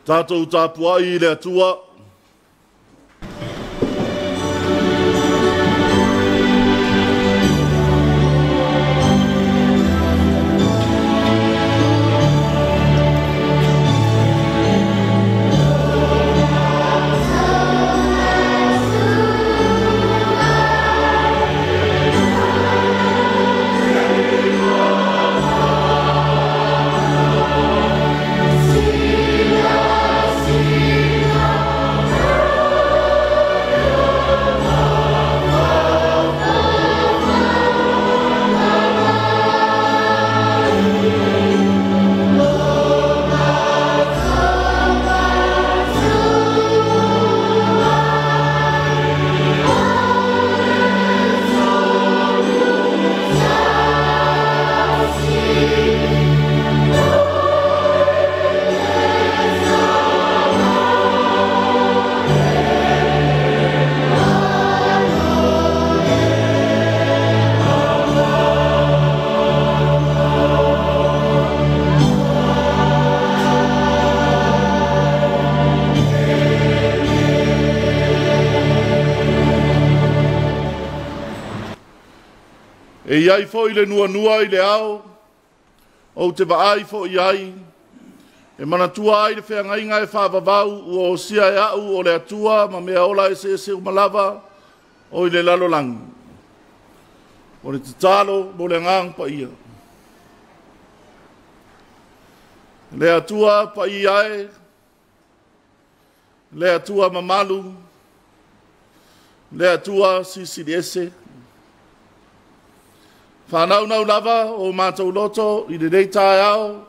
Tātou tāpua I le atua. E iai fo I le nua I le ao, o te vaai fo iai, e manatua ai le whengainga e whaavavau, ua o sia e au o le atua, ma mea ola e se umalava, o I le lalolangi. O le tatalo, mo le ngang pa ia. Le atua pa iai, le atua mamalu, le atua sisiriese, whanau nau lava o mātou loto I le nei tae ao,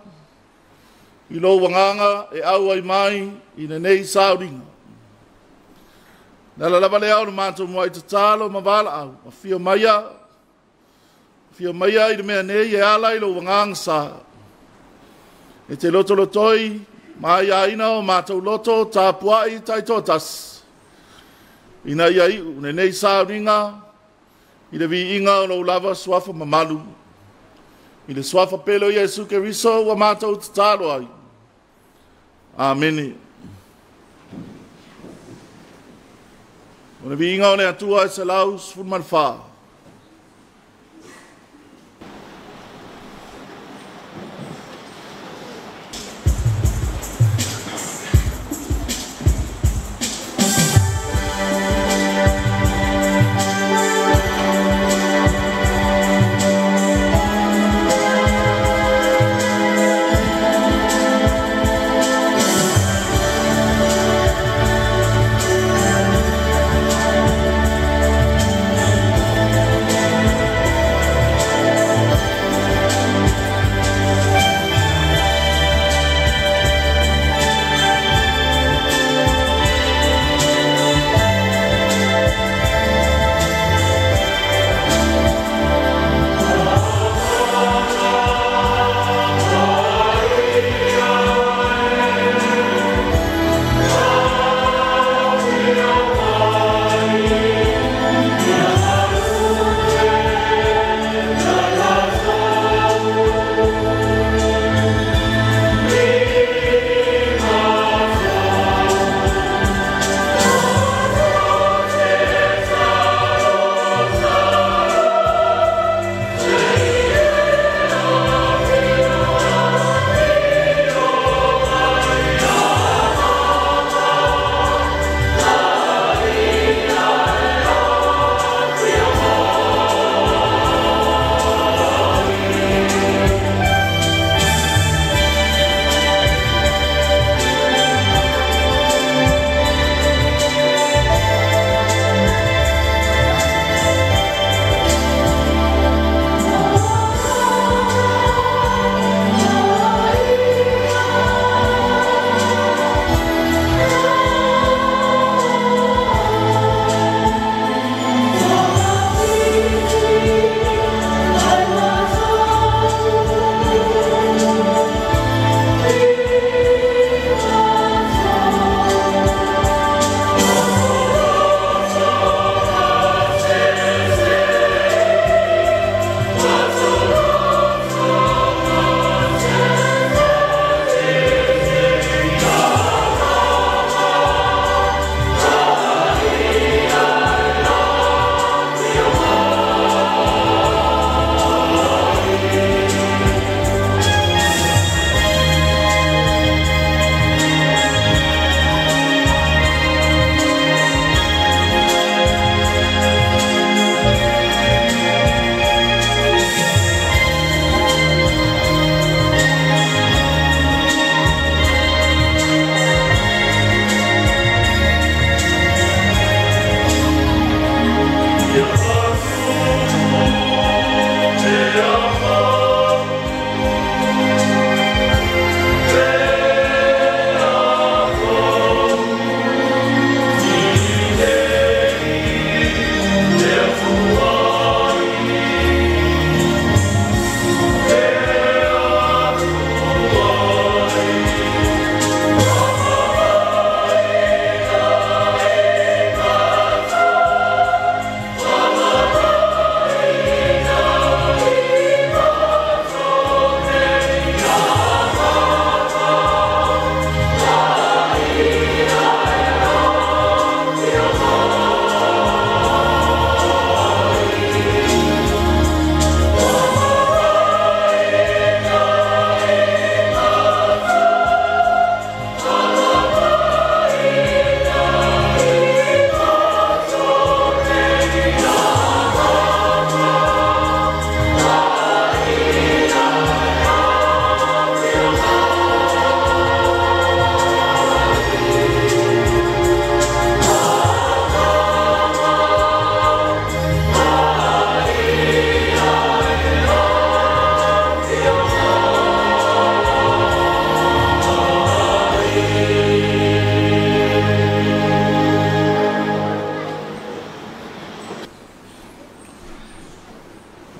I lo wanganga e au ai mai I le nei sauringa. Nala lava le au na mātou mua I tatalo ma wala au, ma fia maia I le mea nei e ala I lo wanganga sa. E te loto lotoi, mai aina o mātou loto, tā puai tai totas. Ina iai une nei sauringa, I le vi inga o lo lava swafa mamalu. I le swafa pelo Yesu ke riso wa mātou te tālo ai. Ameni. Ona vi inga o ne atua e se lau sfun malwha.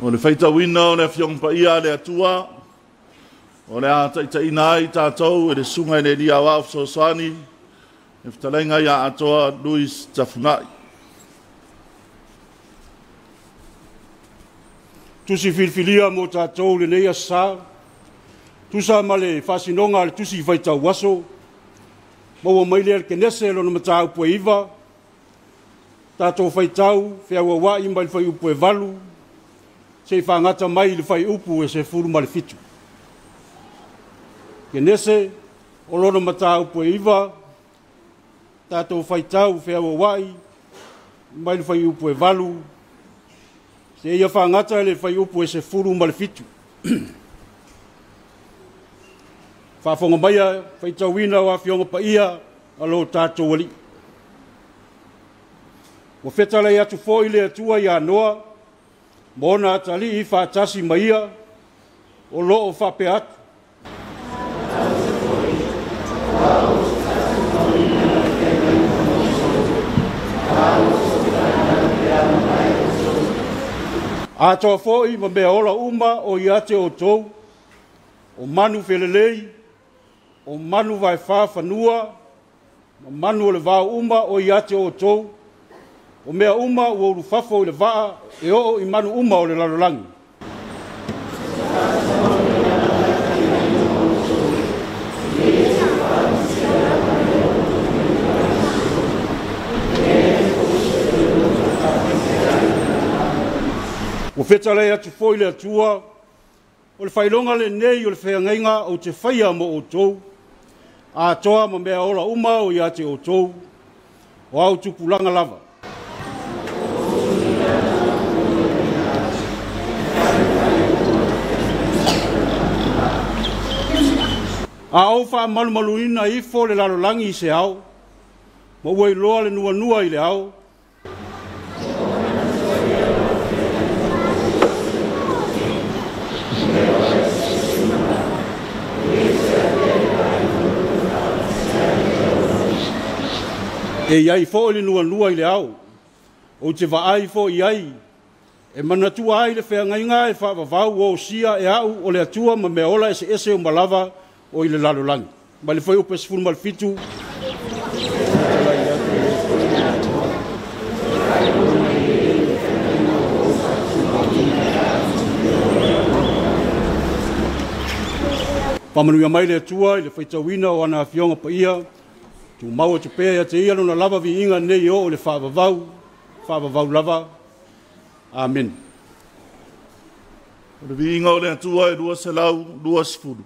O le whaita wina o le awhiong pa ia le atua. O le a taitaina ai tātou e le sunga e le lia wau soasani. E whatalenga ia atoa Luis Tafunai. tusi filfilia mo tātou le nei asa, tusa ma le whasinonga le tusi whaitau waso, maua maile al kenese lo na matau pue iwa, tātou whaitau, whea wawai mai le whai upu e valu, se whangata mai le whai upu e se furu ma le fitu. Kenese, o lona matau pue iwa, tātou whaitau, whea wawai, mai le whai upu e valu, se ia whangata le whai upu e se furu ma le fitu. Whaafonga maia, whaitauina wa whionga pa ia, alo tātou ali. Wa whetalai atu fōi le atua ia noa, mōna atali i whaatasi maia, o loo whape atu. Atoa fōi ma mea ola uma o iate o tou, o manu whelelei, o manu vai whawhanua, ma manu o le vāo uma o iate o tou, o mea uma o uru whafo i le vaa, e o i manu uma o le lalolangi. O whetalei atu fōi le atua, o le whailonga le nei o le wheangainga o te whaia mo o tou, a toa ma mea ola uma o iate o tou, o au tukulanga lava. A au wha malumaluina i fo le lalolangi i se au, ma ua i loa le nua i le au, e iai fo le nua i le au, o te vaai fo iai, e manatua ai le wheangainga e whaavavau o sia e au o le atua ma mea ola ese o malava o i le lalolangi. Ma le whai upe sifuru ma le fitu. Pamanuia mai le atua i le whaitauina o ana Afionga pa ia, tu maua te pēa te ia lona lava vi inga nei o le whaavavau lava. Amen. O le vi inga o le atua e rua se lau, rua sifuru.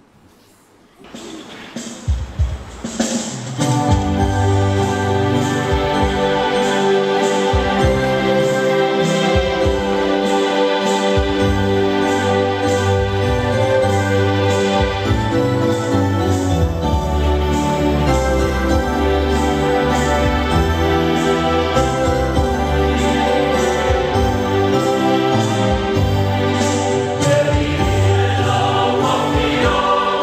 Oh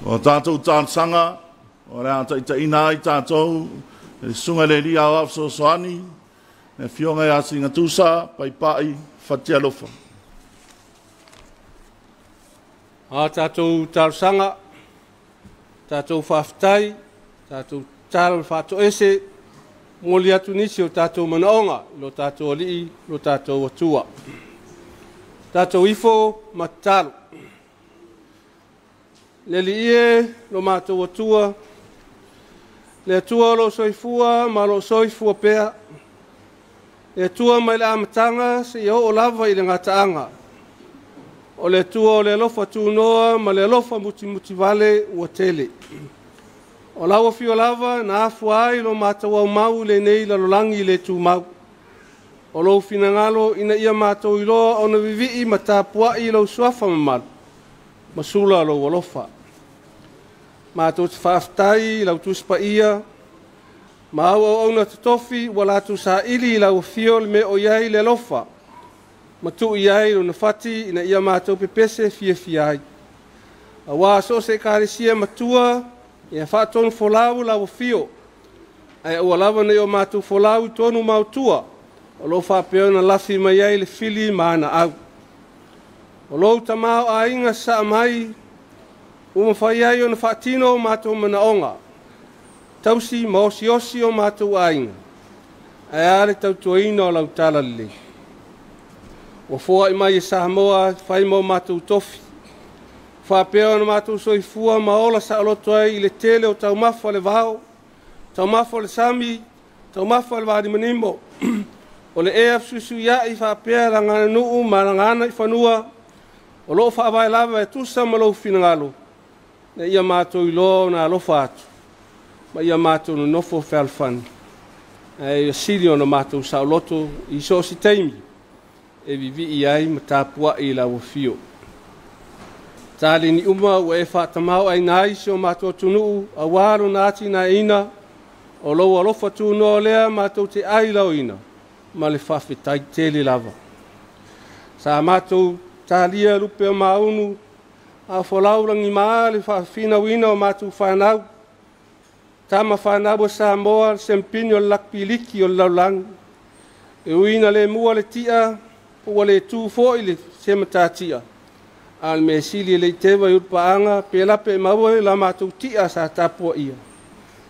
O tātou tānsanga, o rea taitaina I tātou, e sunga le lia o so soani, e fionga I asinga tusa, pai pai, whatia lofa. A tātou tārsanga, tātou whaftai, tātou tāra whato ese, moli atu nisi o tātou manaonga, lo tātou alii, lo tātou atua. Tātou ifo mataru. Le liie, lo mātou atua, le atua lo soifua, ma lo soifua pea, le atua mai le amatanga, se iho o lava I le ngataanga. O le atua o le lofa tūnoa, ma le lofa muti vale ua tele. O lawa fio lava, na afu ai lo mātou au mau le nei la lolangi le tū mau. O lo finangalo ina ia mātou iloa o na vivi ma tāpua I lo suafa mamalu. Masula lo walofa. Mātou te whaaftai, lau tuspa ia. Mau au na tatofi, wala tu sa ili lau fio le me o iai le lofa. Matu iai lo na fati, ina ia mātou pepese fia ai. Awa so se kāresia matua, ia whaatonu folau lau fio. Ai ua lava nei o mātou folau I tonu mautua. O lo whapeo na lafi mai ai le fili maana au. O lo tamau a inga sa mai, uma whai ai o na whaatino o mātou manaonga. Tausi maosi o mātou a inga. Ai are tau tuaina o lau tala le. O fua I mai e Samoa, whai mo mātou tofi. Whapeo na mātou soifua maola sa aloto ai I le tele o tau mafa le vao, tau mafa le sami, tau mafa le vadi manimo. O le ea susu ia I whapea rangana nuu ma rangana I whanua, o loo whaavai lava e tusa ma loo finangalo. Na ia mātou I loo na alofa atu. Ma ia mātou no nofo whalfani. E siri o na mātou sa loto I so si teimi. E vivi I ai ma tāpua I lau fio. Tāli ni uma ua e whaatamau ai nai si o mātou tunuu a wāro nāti na ina. O loo alofa tu no lea mātou te ai lau ina. Ma le whawhetai tele lava. Sa mātou tālia rupe o maunu, a whalaurangi maa le whawhina wina o mātou whanau. Tama whanau o Samoa, sempini o lakpiliki o laulang. E uina le mua le tia, ua le tū fōi le sematatia. Al me sili le tewa I urpaanga, pe lape maua la mātou tia sa tapua ia.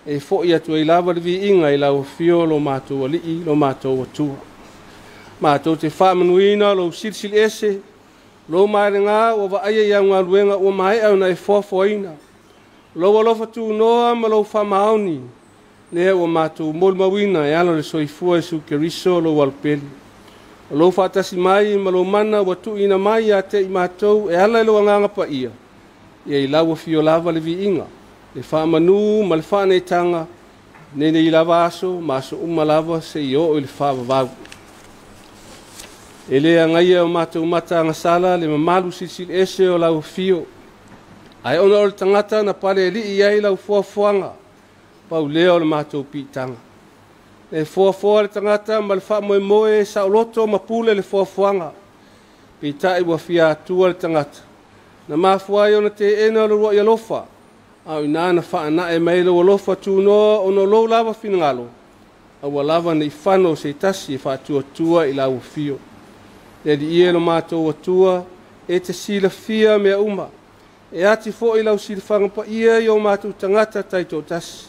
E fōi atu e lava le vi inga I lau fio lo mātou alii, lo mātou atua. Mātou te whamanuina lo silsil ese, lo mai ngā o wa aia ia ngā luenga o mai au nei fōfoina. Lo alofa tu noa ma lo whamaoni, lea o mātou molmawina e alo le soifua e su keriso lo walpeli. Lo whatasi mai ma lo mana wa tu ina mai a te I mātou e ala lo nganga pa ia. Ia I lawa fio lava le vi inga. Le whamanu ma le whanetanga, nene I lava aso, ma aso lava se I o le whawawau. E lea ngaia o mātou mata ngasala le mamalu sisil ese o lau fio. Ai ona o le tangata na pare li I ai lau fuafuanga, pau lea o le mātou pitanga. Le fuafua le tangata ma le whamoe sa oloto ma pule le fuafuanga. Pitai wa fia atua le tangata. Na mafuai ona te ena lo rua I alofa. Au inana whaana e mai lo alofa tūnoa ono lo lava finangalo. Au lava na I whano se tasi e whaatua tua I lau fio. Le di ie lo mātou atua e te sila fia mea uma. E ati fo I lau sila whangapa ia I o mātou tangata taito tasi.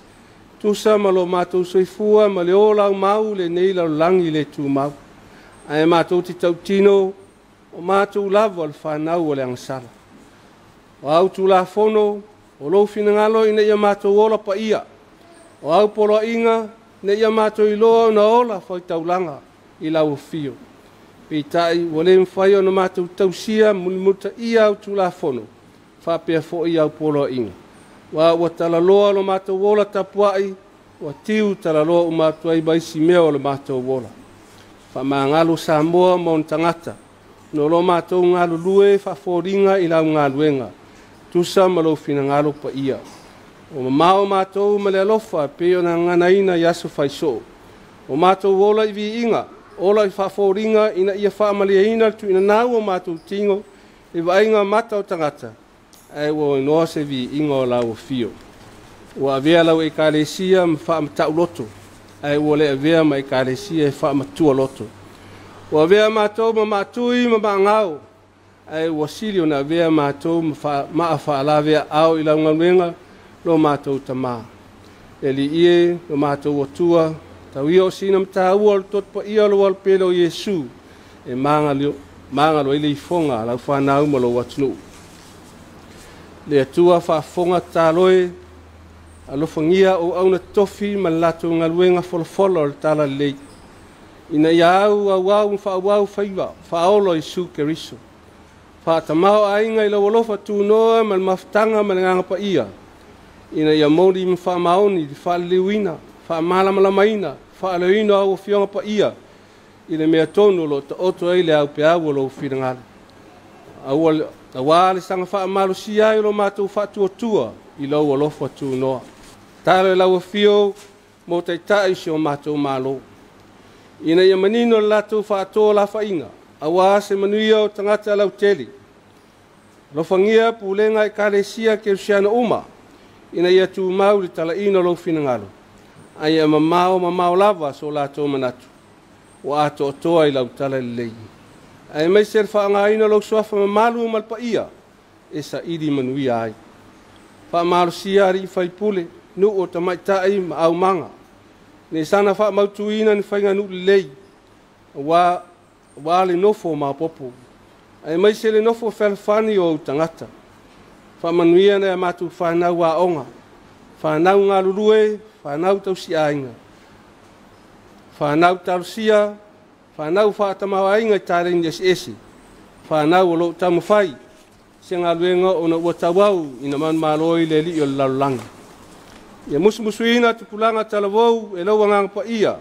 Tusa ma lo mātou soifua ma le o lau mau le nei lau langi le tū mau. Ai mātou ti tau tino o mātou lava le whanau o le angasala. O au tu la fono, o lo finangalo I ne ia mātou ola pa ia. O au polo inga, ne ia mātou I loa na ola whai taulanga I lau fio. Pitai, wale mwhai o na mātou tausia mulimuta ia au tu la fono. Whapea fo I au polo inga. Wa talaloa lo mātou ola tapuai, wa tiu talaloa o mātou ai baisi mea o lo mātou ola. Whamangalo Samoa mon tangata. No lo mātou ngalo lue whaforinga I lau ngaluenga. Tusa ma lo finangalo pa ia. O mamao mātou ma le alofa pe o na nganaina yaso whaiso. O mātou ola I vi inga, ola I whaforinga ina ia whaamaliaina tu ina nau o mātou tingo, I vainga mata o tangata. ai wo no se vi ingo la o fio wa vea la ekalesia fa mta loto ai wo le vea ma ekalesia fa mtu loto wa vea ma to ma tui ma ngao ai wo silio na vea ma to ma fa la vea au ila ngenga lo ma to tama eli ie lo ma to wo tua tawio sinam ta wol tot po ia lo wal pelo Yesu e manga lo ile fonga la fa na mo lo watnu le tua fa fonga taloi alo fongia o au na tofi malato ngaluenga folofolo tala le ina yau au fa faiva fa olo Yesu keriso fa tamao ainga ilo wolofa tu no mal maftanga malanga pa ia ina ya modi fa maoni fa liwina fa mala maina fa leino au fionga pa ia ina me tonu lo to oto ile au pe au lo finanga au awali sanga fa malu sia ilo matu fa tua ilo wolofa tu no tale la fio mo te tai sio matu malo ina ya manino la tu fa to la fa inga awa se manuia o tangata lau teli lo fangia pulenga e kalesia ke siana uma ina ia tu mau li tala ino lo finangalo ai mamao lava so la to manatu wa ato toa i lau tala lei ai mai ser fa nga ino lo soafa malu mal pa ia esa idi manuia ai fa malu siari fai pule nu o tamai tai au manga ne sana fa mau tuina ni fainga nu lei wa le nofo ma popo ai mai se le nofo fel fani o tangata fa manuia na matu fa na wa onga fa na nga lulue fa na tau si ainga fa na tau sia fa na fa tama ainga tare ndes esi fa na lo tamu fai senga luenga ona watawau ina man maloi le li la langa ya musmusuina tupulanga talavou e lo wanga pa ia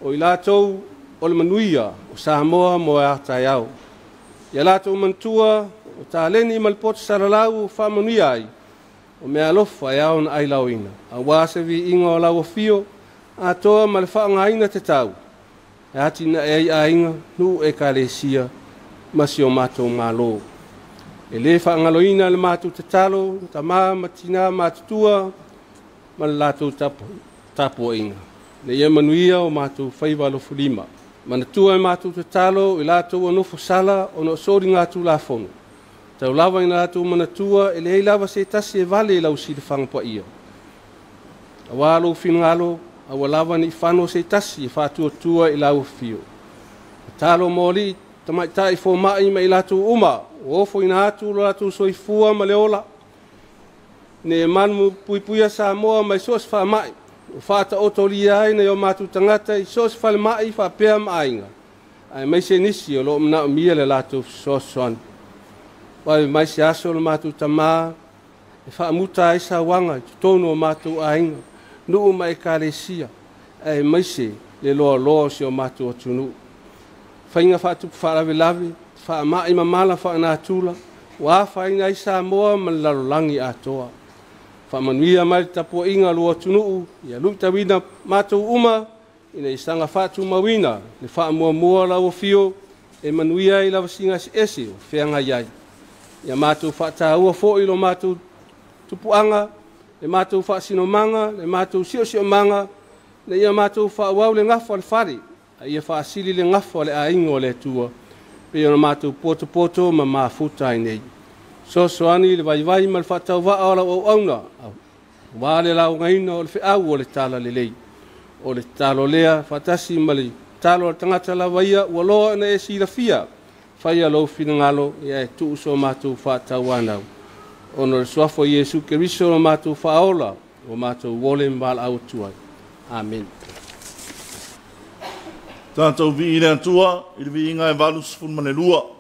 o ilatou o le manuia o Samoa mo ata yao ya latou mantua o taleni malpot saralau fa manuia ai o me alofa yao na ai lauina a wase vi ingo lau fio a toa malfa ngaina te tau e ati na e ainga nu e kalesia masio matou malo e le fa ngaloina le matou te talo tama matina matutua malato tapo inga le ia manuia o matou faiva lo fulima manatua matou te talo i latou ono fosala ono sori ngatu la fono tau lava ina latou manatua e le lava se tasi e vale lau si fang pa ia awalo finngalo awalava ni fano se tasi e fatu tua i lau fio talo moli tamai tai fo mai mai latou uma o fo ina atu latou soifua maleola ne manu puipuia Samoa mai sos fa mai o fata otolia ai na yo matu tangata i sos fa mai fa pea mai ai mai se nisi o lo na mia le lato soson vai mai se aso lo matu tama e fa muta ai sa wanga tono matu ainga nu mai kalesia ai mai se le lo se o matu tunu fainga fa tu fa lavi fa mai mala fa na tula wa fa ina Samoa malalangi atoa fa manuia mai tapo inga lo tunu ya luta wina matu uma ina isanga fatu mawina le fa mo la o fio e manuia i la singa ese feanga yai ya matu fa ta o fo ilo matu tupuanga le matu fa sino manga le matu sio manga le ya matu fa wa le ngafa le fari ai fa sili le ngafa le aingo le tua pe yo matu poto ma futa nei so soani le vai mal fata va ala o auna vale la ngaina o fe au le tala le lei o le talo lea fatasi mali talo tangata la vaia o lo na esi la fia faia lo finangalo ya tu so matu fata wana ono swafo Yesu Keriso matu faola o matu wole mbal au tuai amen Tātou vi ina tua, ili vi inga e valus fun manelua. Oh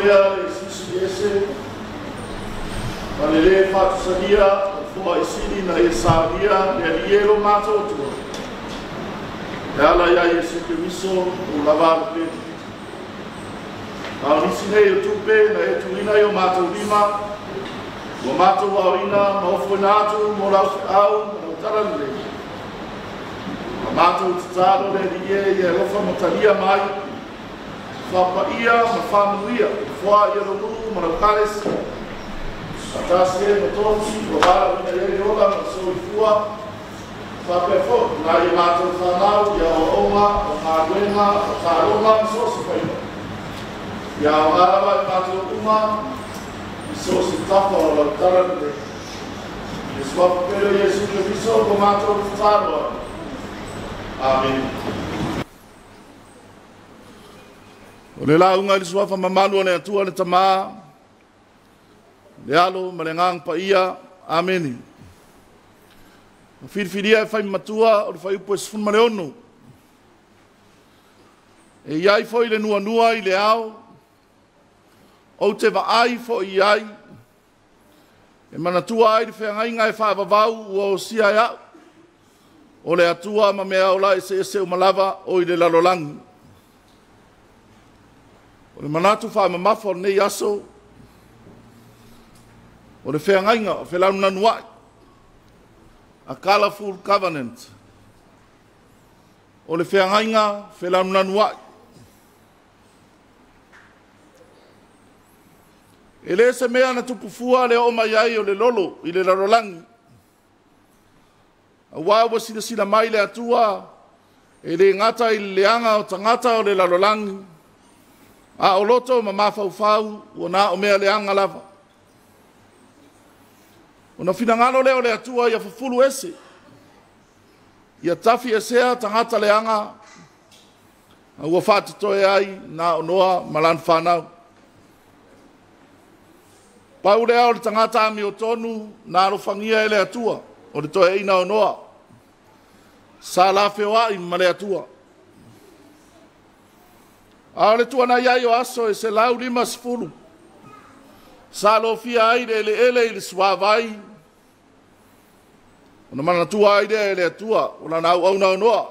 mea le sisi ese. Palele fatusalia, fua isini na esalia, le lielo matotua. Yala ya Yesu Kristo ulavape. Arisine yotupe na etuina yo matulima. Mo matu waina mo fonatu mo la au mo tarale. Matu tsalo le die ye rofa motalia mai. Fa paia ma familia, fa ye lu mo kales. Atase mo tonsi o ba le yola mo so fua. Fapefo, na i mātou whanau, ia o onga, o ngāwenga, o tāronga, sosi whaina. Ia o arawa i mātou unga, i sosi tapa o lau taranere. I swapu pero Jesu Kristo, ko mātou whāroa. Amen. O le la unga i swafa mamalu o le atua le tamaa, le alo, ma le ngang pa ia. Amen. Whiriwhiria e whai matua o le whai upo e sifun mare ono. E iai fwoi le nua nua i le ao. O te waai fwoi iai. E manatua ai le whengainga e whaavavau ua o sia e au. O le atua ma mea ola e se ese umalava o i le lalolangi. O le manatu whaamamafo nei aso. O le whengainga o whelanu nanuai. A colorful covenant. O le whengainga, whelanunanua. E le se mea na tupufua le o mai ai o le lolo, i le larolangi. A wawa sila sila mai le atua, e le ngata i le leanga o tangata o le larolangi. A o loto ma mawhau o na o mea leanga lava. O na finangalo leo le atua ia fufulu ese. Ia tafi esea tangata leanga. A ua whātu toe ai na onoa malan whanau. Pau lea o le tangata ami o tonu na arofangia e le atua. O le toe ina onoa. Sa la whewa i ma le atua. A le tua na iai o aso e se lau lima sifuru. Sa lo fia ai le ele i le suavai. Ona mana tua ai de le tua, ona na au na noa.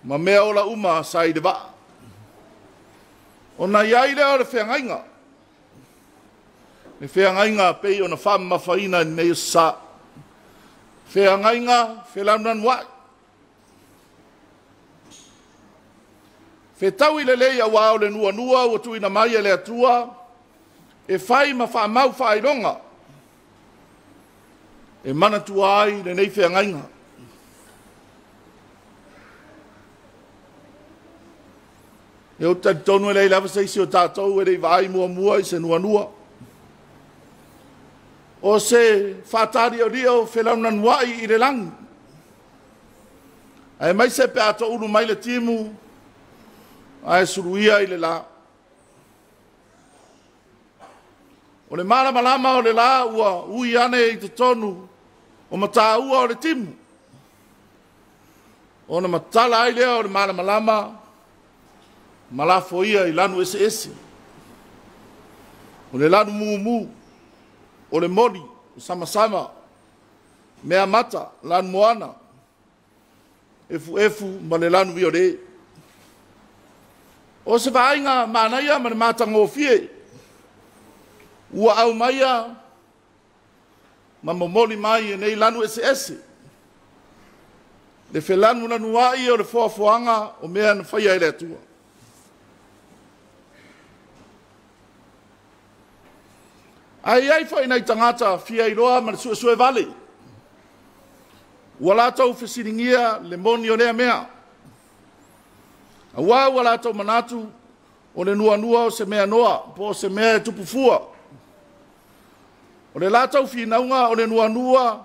Ma mea ola uma sai de va. Ona iai le o le whengainga. Le whengainga pei ona whamma whaina nei sa. Whengainga, whelaunan wai. Whetau i le lei a wao le nua nua, ua tuina mai e le atua. E whai ma whamau whaironga. E mana tua ai le nei whengainga. E o tati tonu e lei lava seisi o tātou e rei vai mua mua i se nua nua. O se whātari o rio whelaunan wai i le langi. Ai mai se pe ato uru mai le timu, ai suruia i le la. O le malama lama o le la ua ui ane i te tonu o mata ua o le timu. O na matala ai lea o le malama lama malafo ia i lanu ese ese. O le lanu mumu, o le moni, o sama sama, mea mata, lanu moana, efu efu ma le lanu vio re. O se vainga manaia ma le mata ngofie, ua au maia ma momoli mai e nei lanu ese ese. Le whelanu lanu ai o le foafoanga o mea na whaia ele atua. Ai whai nei tangata fia i roa ma le sue vale. Ua lātou whesiringia le moni o lea mea. A ua lātou manatu o le nua nua o se mea noa po se mea e tupufua. O le lātou whinaunga o le nua nua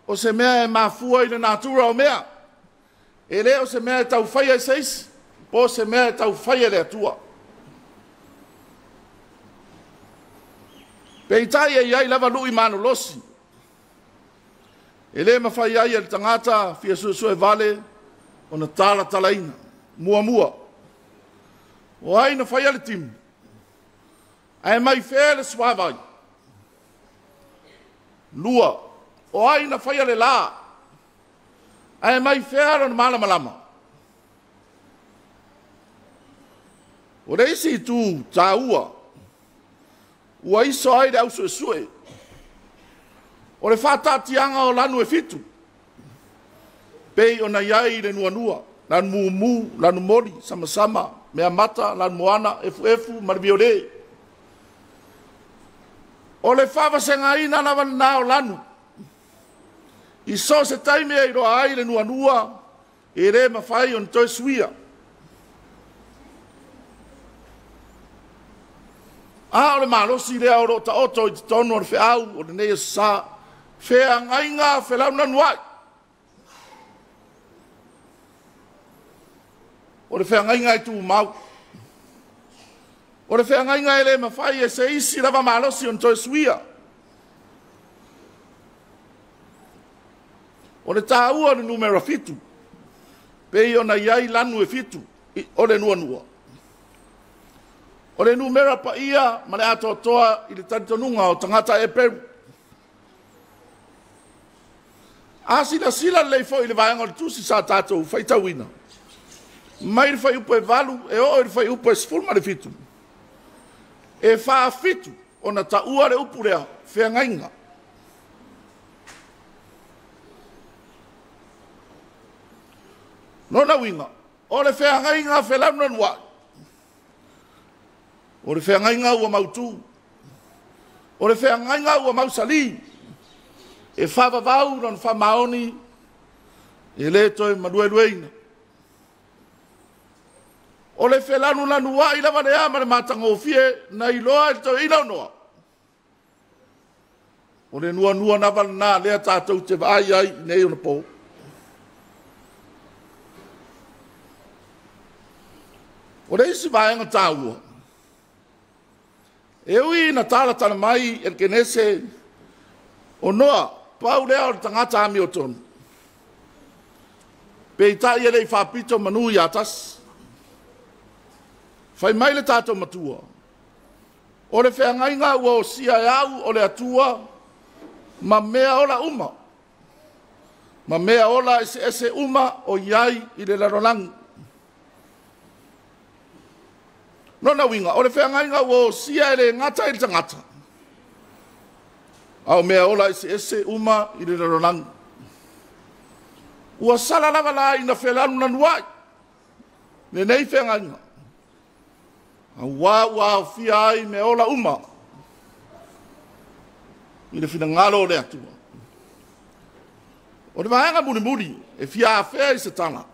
o se mea e mafua i le natura o mea. E le o se mea e tau whaia i seis, po se mea e tau whaia le atua. Peitai e iai lava lui manu losi. E le mawhai ai e le tangata fia sue vale o na tala talaina, mua mua. O ai na whaia le timu. Ai mai fele swavai. Lua. O ai na whaia le la. Ai mai fele na malama. O reisi tu tā ua. Ua iso ai de au sue. O le whātātianga o lanu e fitu. Pei o na iai le nua. Lanu mumu, lanu mori, sama, mea mata, lanu moana, efu, marbiore. O le whawa senga ina na wana o lanu. I so se taime e roa ai le nua, e re mawhai on toi suia. O le malosi lea o ro ta oto i te tono o le whiau, o le nea sa, whea ngainga, whelau nanuai. O le whengainga e tū mau. O le whengainga e le mawhai e se isi rawa malosi on toi suia. O le tāua le numero fitu. Pei o na iai lanu e fitu. O le nua. O le numero pa ia ma le atoa i le taritonunga o tangata e peru. A sila le fo i le vaenga o le tusi sa tātou whaitawina. Mai le whai upo e valu, e o le whai upo e sifulma le fitu. E wha fitu, o na ta ua le upu rea, whea ngainga. Nona winga, o le whea ngainga whea launa nua. O le whea ngainga ua mautu. O le whea ngainga ua mausali. E wha vau non wha maoni, e le toi manuelueina. O le whelanu lanu wa i lawa lea ma le matanga o fie na i loa i tau ina noa. O le nua na wala nā lea tātou te vai ai nei o na pō. O le isi vaenga tāua. E ui na tāla tana mai e kenese o noa pau lea o le tangata ami o tonu. Pe i tai e lei whapito manu i atas. Fai mai le tātou matua. O le whengainga ua o sia e au o le atua, ma mea ola uma. Ma mea ola ese uma o iai i le larolangi. Nona winga, o le whengainga ua o sia e le ngata i le tangata. Au mea ola ese uma i le larolangi. Ua sala lava la ina whelanu na nuai. Ne nei whengainga. Ua fia ai me ola uma. I le whina ngalo o le atua. O le vahenga muri, e fia a whea i se tana.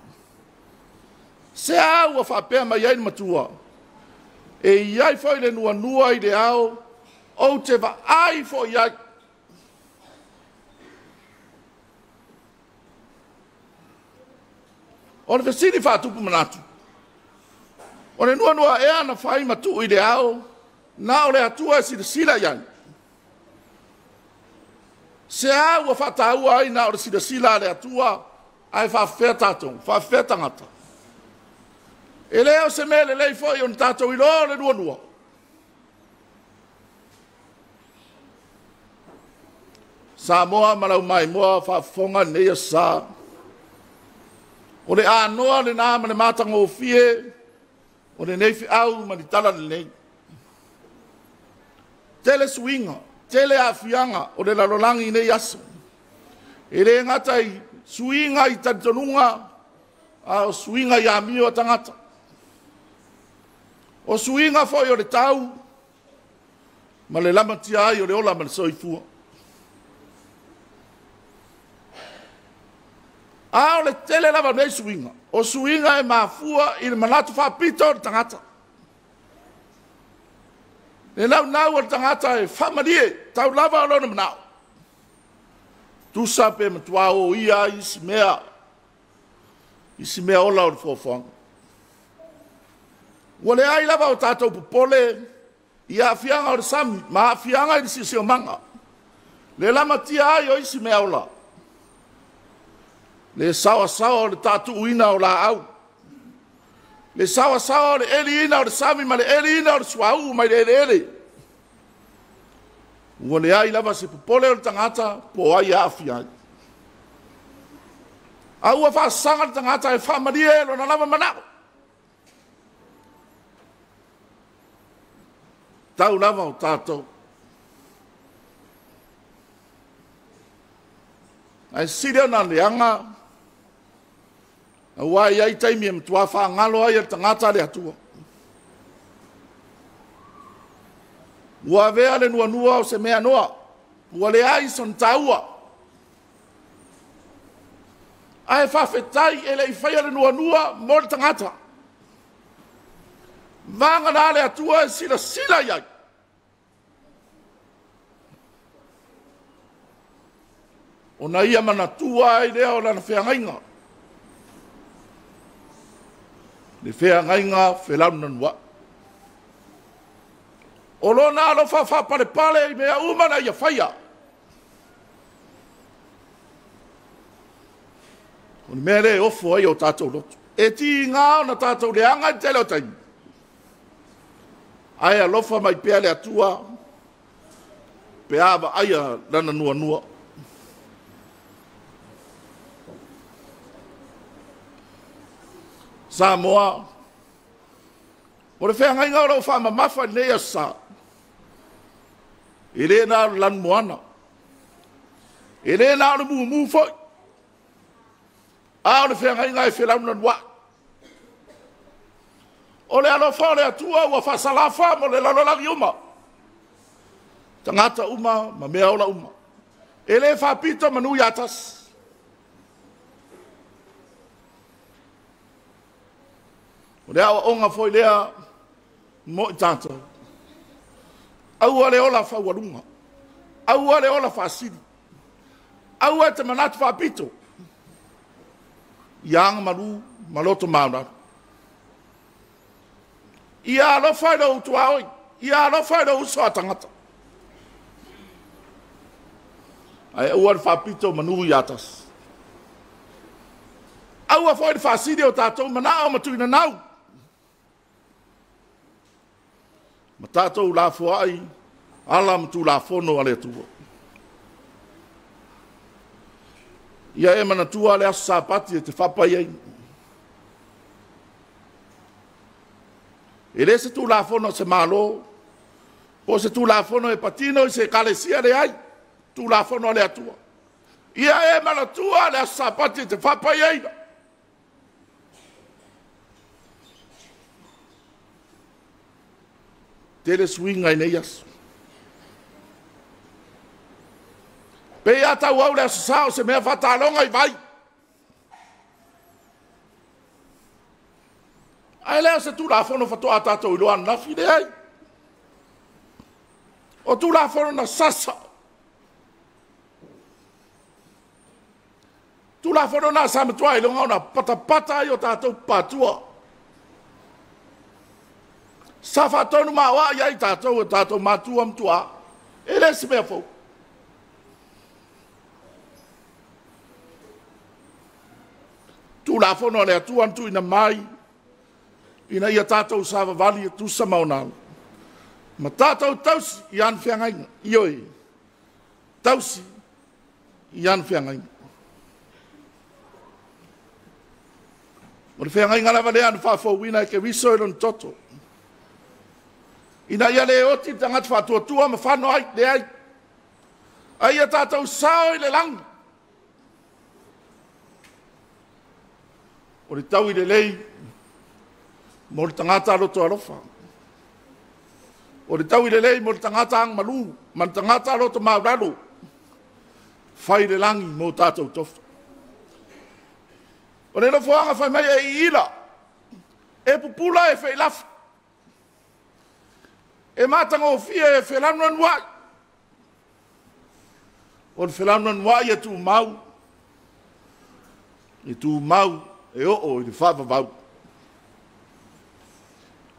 Se a ua whapea mai ai matua. E iai fo i le nua i le ao, o te va ai fo iai. O le vesini whatupu manatu. O le nua ea na whai matu i le ao, na o le atua e sila iai. Se a ua whataua ai na o le sila le atua, ai whawhea tātou, whawhea tangata. E leo se me le lei foi o ni tātou i loa le nua. Samoa malau mai moa whawhonga neia sa. O le anoa le nā ma le mātanga o fie, o le nei au ma ni tala le nei. Tele suinga, tele afianga, o le lalolangi nei aso. E le ngata i suinga i tantonunga, a o suinga i amio tangata. O suinga foi o le tau, ma le lamatia ai o le ola ma le soifua. A o le tele lava nei suinga. O suinga e mafua i le manatu whapito o le tangata. Le nau o le tangata e whamarie, tau lava o lona manao. Tusa pe matua o ia isi mea ola o le fōwhanga. Ua le ai lava o tātou pupole, i Afianga o le sami, ma Afianga i le sisio manga. Le lamatia ai o isi mea ola. Le sawa o le tātou uina o la au. Le sawa o le eli ina o le sami, ma le eli ina o le suau, ma le ele. Ua le ai lava se popole o le tangata po ai Afiafi. A ua whaasanga le tangata e whaamaria e lona lava manao. Tau lava o tātou. Ai sire na leanga. A ua ai taimi e mtua whaangalo ai e tangata le atua. Ua vea le nua o se mea noa. Ua le ai son taua. Ai whawhetai e le i whaia le nua mo le tangata. Vanga na le atua e sila iai. O na ia mana tua ai lea o lana wheangainga. Le wheangainga whelauna nua. O lo na alo pale i mea umana ia whaia. O ni mea le ofo ai o tātou lotu. E ti ngā o na tātou le anga i tele o taimi. Ai alofa mai pea le atua. Pea ava aia lana nua. Samoa. O le whea ngai ngā rau wha mamafa nei a sa. E le nā lan moana. E le nā o mu foi. A o le whea ngai ngai whelauna nua. O le alofa o le atua ua whasalafa mo le lalolagi uma. Tangata uma, ma mea ola uma. E le whapito manu iatas. O le awa onga foi lea mo i tātou. Aua le ola whauarunga. Aua le ola whasiri. Aua te manatu whapito. Ianga maru, maloto mauna. Ia alo whaida utu aoi. Ia alo whaida uso a tangata. Ai aua le whapito manu i atas. Aua foi le whasiri o tātou manao matuina nau. Ma tātou la fuai, ala mtu la fono ale tua. Ia e mana tua ale asu Sapati e te whapai ei. E le se tu la fono se malo, po se tu la fono e patino i se kalesia le ai, tu la fono ale atua. Ia e mana tua ale asu Sapati e te whapai ei. Tele swinga i nei asu. Pe ata wau le asu sao se mea whatalonga i vai. Ai lea se tu la fono whatoa tātou i loa nafi le ai. O tu la fono na sasa. Tu la fono na samatua i longa ona pata i o tātou patua. Sa whatonu mawa iai tātou matua mtua. E le se mea fau. Tu la fono le atua antu ina mai. Ina ia tātou sawa vali e tu sa maunau. Ma tātou tausi i anu whiangainga. Ioi. Tausi i anu whiangainga. O le whiangainga lava le anu whawhauina e ke wiso e lon toto. Ina ia le oti tangat whatuatua ma whano ai le ai. Ai a tātou sao i le lang. O le tau i le lei. Mo le tangata aloto alofa. O le tau i le lei mo le tangata ang malu. Ma le tangata aloto mauralo. Whai le langi mo tātou tofa. O le nofoanga whai mai e ila. E pupula e whai lafa. E matanga o fia e whelaunan wai. O le whelaunan wai e tu mau. E tu mau e o i le whawawau.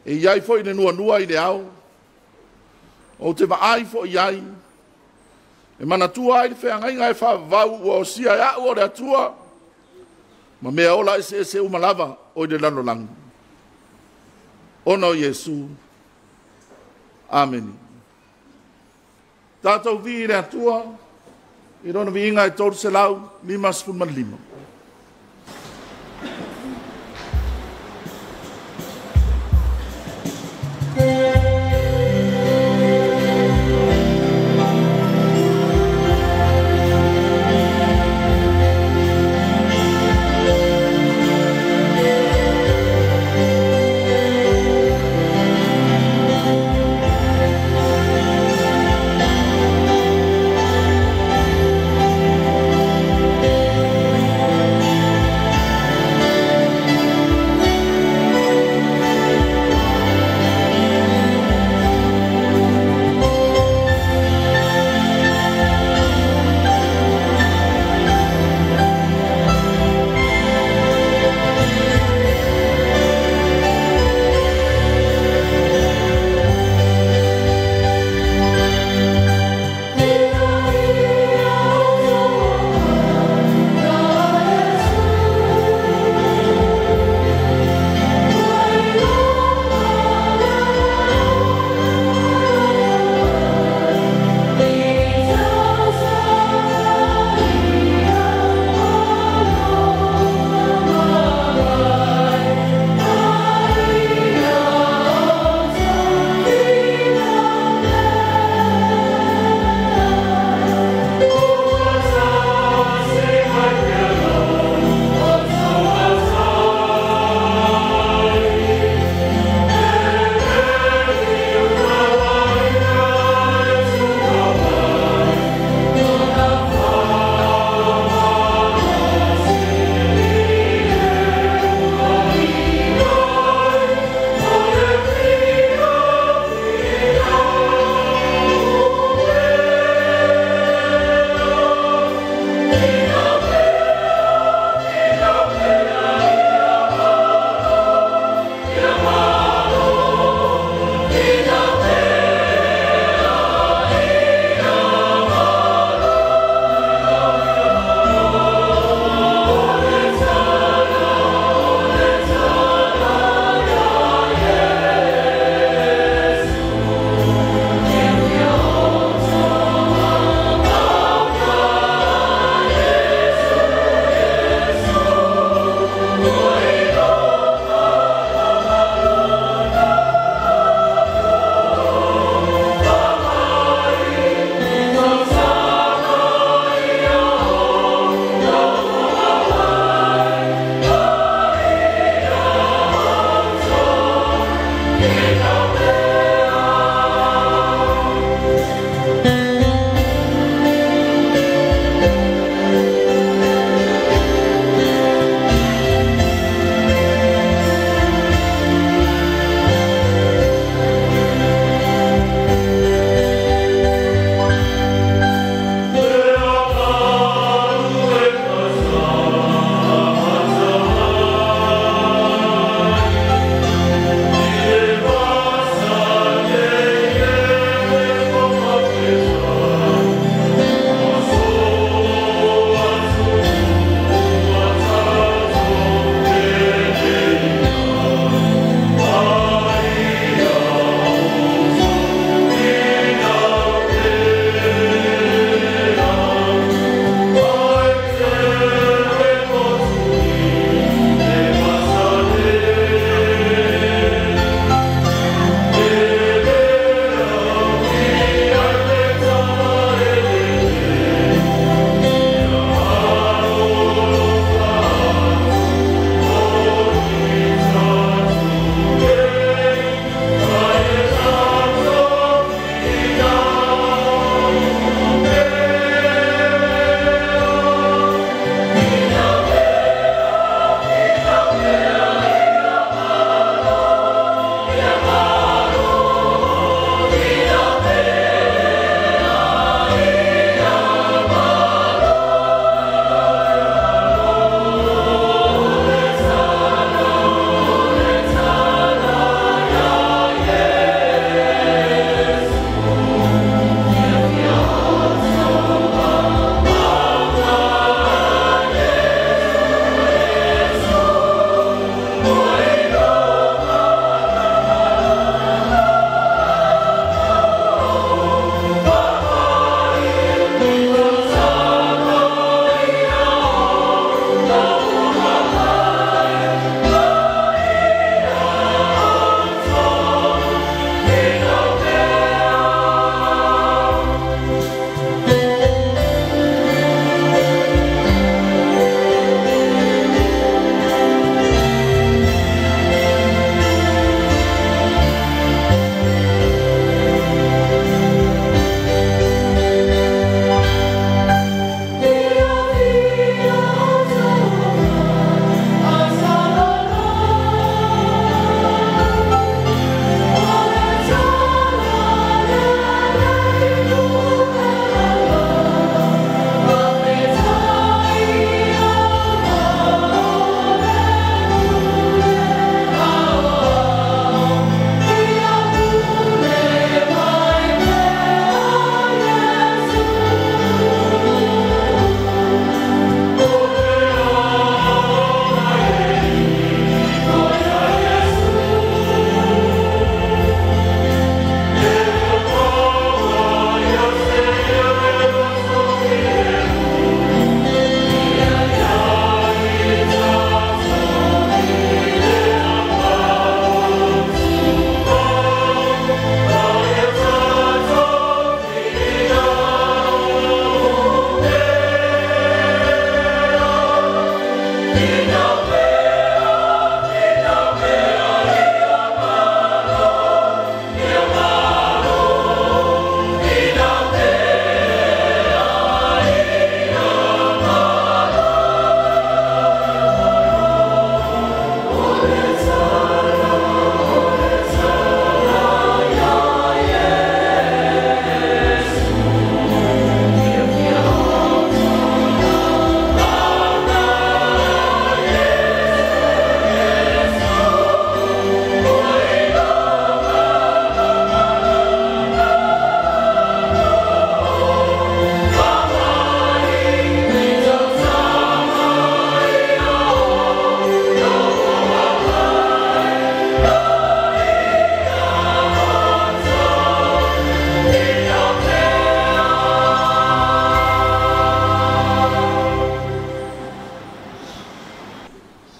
E iai fo i le nua i le au. O te vaai fo iai. E mana tua ai le wheangainga e whawawau o sia e au o le atua. Ma mea ola e se umalava o i le lanolangu. Ono Yesu. Amen. Tātou vi le atua, i rona vi inga e tōru se lau, 5.5.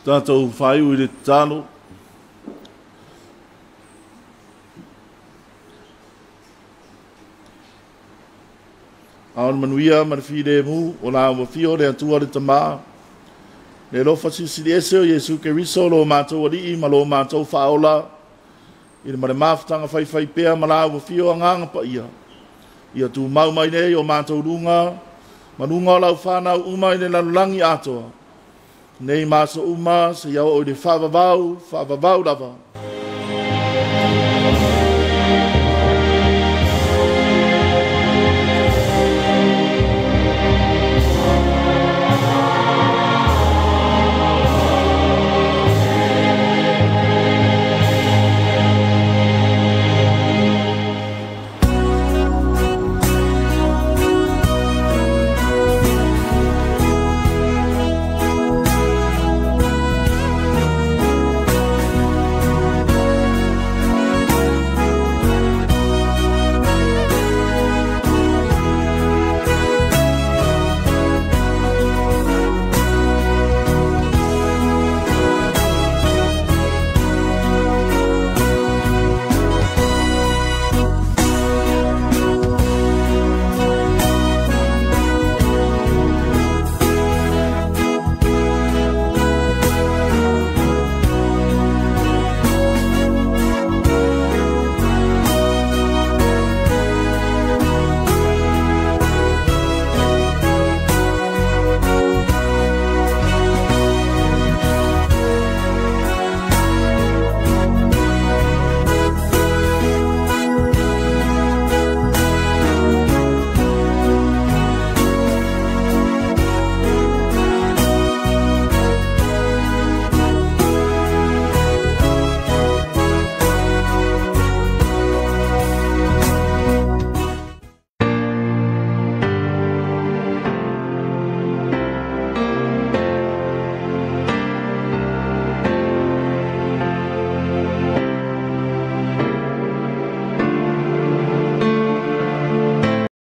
Tātou whaiu i le tālo. Aon manuia marwhire mu o la ua fio le atua le tamaa. Le lofa sisi ese o Yesu ke riso lo mātou alii ma lo mātou whaola. I le mare mafutanga whai pēa ma la ua fio anganga pa ia. Ia tu mau mai nei o mātou runga. Manunga o lau whanau umai le lalulangi atoa. Nei māsa uma se iau o le whavavau lava.